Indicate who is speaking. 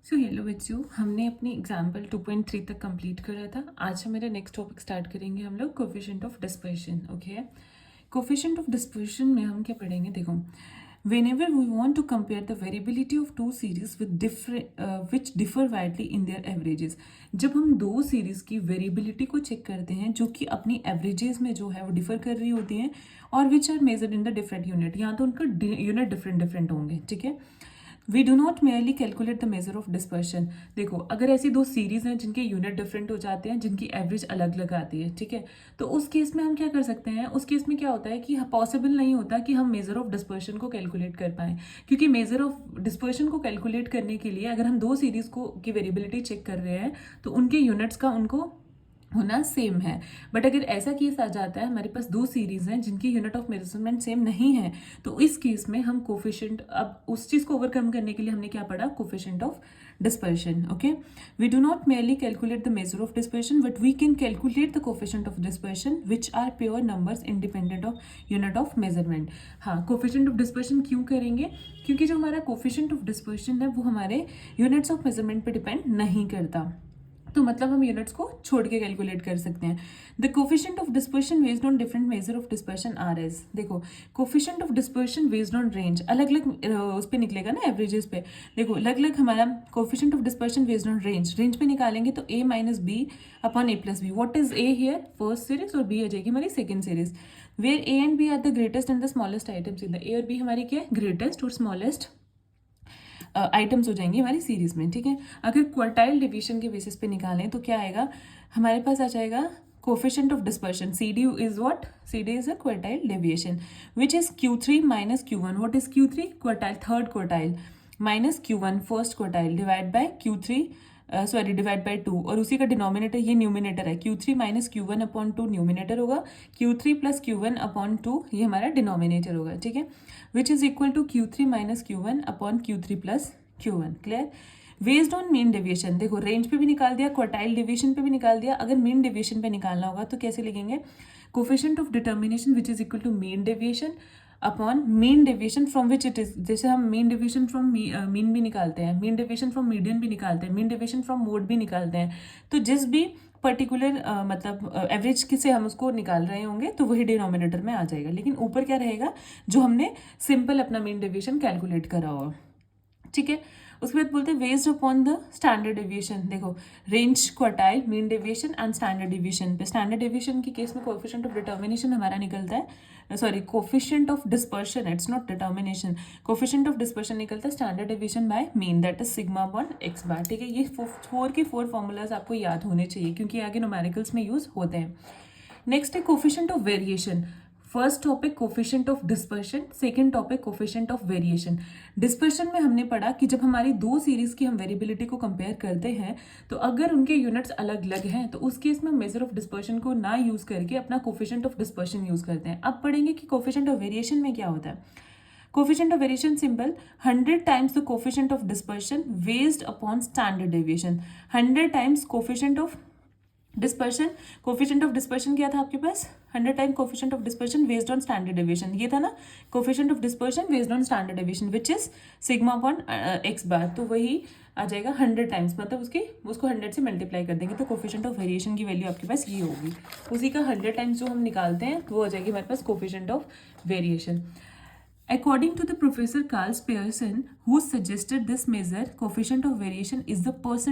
Speaker 1: So hello बच्चों, हमने अपनी एग्जाम्पल 2.3 तक कंप्लीट करा था। आज हम मेरा नेक्स्ट टॉपिक स्टार्ट करेंगे हम लोग coefficient of dispersion. Okay, coefficient of dispersion में हम क्या पढ़ेंगे? देखो, whenever we want to compare the variability of two series with different which differ widely in their averages, जब हम दो सीरीज की वेरिएबिलिटी को चेक करते हैं जो कि अपनी एवरेजेस में जो है वो डिफर कर रही होती हैं और which are measured in the different unit, यहाँ तो उनका यूनिट डिफरेंट डिफरेंट होंगे। ठीक है, we do not merely calculate the measure of dispersion. देखो, अगर ऐसी दो सीरीज हैं जिनके यूनिट डिफरेंट हो जाते हैं, जिनकी एवरेज अलग अलग आती है, ठीक है, तो उस केस में हम क्या कर सकते हैं? उस केस में क्या होता है कि पॉसिबल नहीं होता कि हम मेजर ऑफ डिस्पर्शन को कैलकुलेट कर पाएं, क्योंकि मेजर ऑफ डिस्पर्शन को कैलकुलेट करने के लिए अगर हम दो सीरीज को की वेरिएबिलिटी चेक कर रहे हैं तो उनके यूनिट्स का उनको होना सेम है। बट अगर ऐसा केस आ जाता है हमारे पास दो सीरीज हैं जिनकी यूनिट ऑफ मेजरमेंट सेम नहीं है, तो इस केस में हम कोफिशिएंट, अब उस चीज को ओवरकम करने के लिए हमने क्या पढ़ा? Coefficient of dispersion. Okay, we do not merely calculate the measure of dispersion but we can calculate the coefficient of dispersion which are pure numbers independent of unit of measurement. हाँ, coefficient of dispersion क्यों करेंगे? क्योंकि जो हमारा coefficient of dispersion है वो हमारे units of measurement पे डिपेंड नहीं करता, तो मतलब हम यूनिट्स को छोड़ के कैलकुलेट कर सकते हैं। The coefficient of dispersion based on different measure of dispersion are as. देखो, coefficient of dispersion based on range, अलग अलग उस पर निकलेगा ना, एवरेजेस पे। देखो, अलग अलग हमारा coefficient of dispersion based on range, range पे निकालेंगे तो a minus b upon a plus b. What is a here? First series, और b आ जाएगी हमारी second series. Where a and b are the greatest and the smallest items in the, a और b हमारी क्या है? Greatest और smallest items हो जाएंगी हमारी सीरीज में। ठीक है, अगर क्वार्टाइल डिवीजन के बेसिस पे निकालें तो क्या आएगा हमारे पास? आ जाएगा coefficient of dispersion, CD is what? CD is a quartile deviation which is Q3 minus Q1। What is Q3? Quartile, third quartile, minus Q1 first quartile, divide by Q3 divide by 2, और उसी का denominator ये numerator है। Q3 minus Q1 upon 2 numerator होगा, Q3 plus Q1 upon 2 ये हमारा denominator होगा। ठीक है, which is equal to Q3 minus Q1 upon Q3 plus Q1। Clear? Based on mean deviation, देखो रेंज पे भी निकाल दिया, क्वार्टाइल डिवीजन पे भी निकाल दिया। अगर मीन डेविएशन पे निकालना होगा तो कैसे लिखेंगे? Coefficient of determination which is equal to mean deviation upon mean deviation from which it is. जैसे हम मीन डेविएशन फ्रॉम मीन भी निकालते हैं, मीन डेविएशन फ्रॉम मीडियन भी निकालते हैं, मीन डेविएशन फ्रॉम मोड भी निकालते हैं। तो जिस भी पर्टिकुलर मतलब एवरेज से हम उसको निकाल रहे होंगे तो वही डिनोमिनेटर में आ जाएगा, लेकिन ऊपर क्या रहेगा? जो हमने सिंपल अपना मीन डेविएशन कैलकुलेट करा होगा। ठीक है, उसके बाद बोलते हैं based upon the standard deviation. देखो, range, quartile, mean deviation and standard deviation पे, स्टैंडर्ड डेविएशन के केस में कोएफिशिएंट ऑफ डिटर्मिनेशन हमारा निकलता है, sorry coefficient of dispersion, it's not determination, coefficient of dispersion निकलता है standard deviation by mean, that is sigma upon X bar. ठीक है, ये 4 के 4 फॉर्मूलाज आपको याद होने चाहिए क्योंकि आगे न्यूमेरिकल्स में यूज होते हैं। नेक्स्ट है coefficient of variation. First topic coefficient of dispersion, second topic coefficient of variation. Dispersion में हमने पढ़ा कि जब हमारी दो सीरीज की हम वेरिएबिलिटी को कंपेयर करते हैं तो अगर उनके यूनिट्स अलग अलग हैं तो उस केस में मेजर ऑफ डिस्पर्शन को ना यूज करके अपना कोफिशिएंट ऑफ डिस्पर्शन यूज करते हैं। अब पढ़ेंगे कि कोफिशिएंट ऑफ वेरिएशन में क्या होता है। Coefficient of variation simple 100 times the coefficient of dispersion based upon standard deviation. 100 times coefficient of dispersion, coefficient of dispersion क्या था आपके पास? 100 time coefficient of dispersion based on standard deviation, ये था ना, coefficient of dispersion based on standard deviation which is sigma upon X bar. तो वही आ जाएगा 100 टाइम्स, मतलब उसको 100 से मल्टीप्लाई कर देंगे तो कोफिशिएंट ऑफ वेरिएशन की वैल्यू आपके पास ये होगी। उसी का 100 टाइम्स जो हम निकालते हैं वो हो जाएगी हमारे पास coefficient of variation. According to the Professor Carl Pearson, who suggested this measure, coefficient of variation is the percent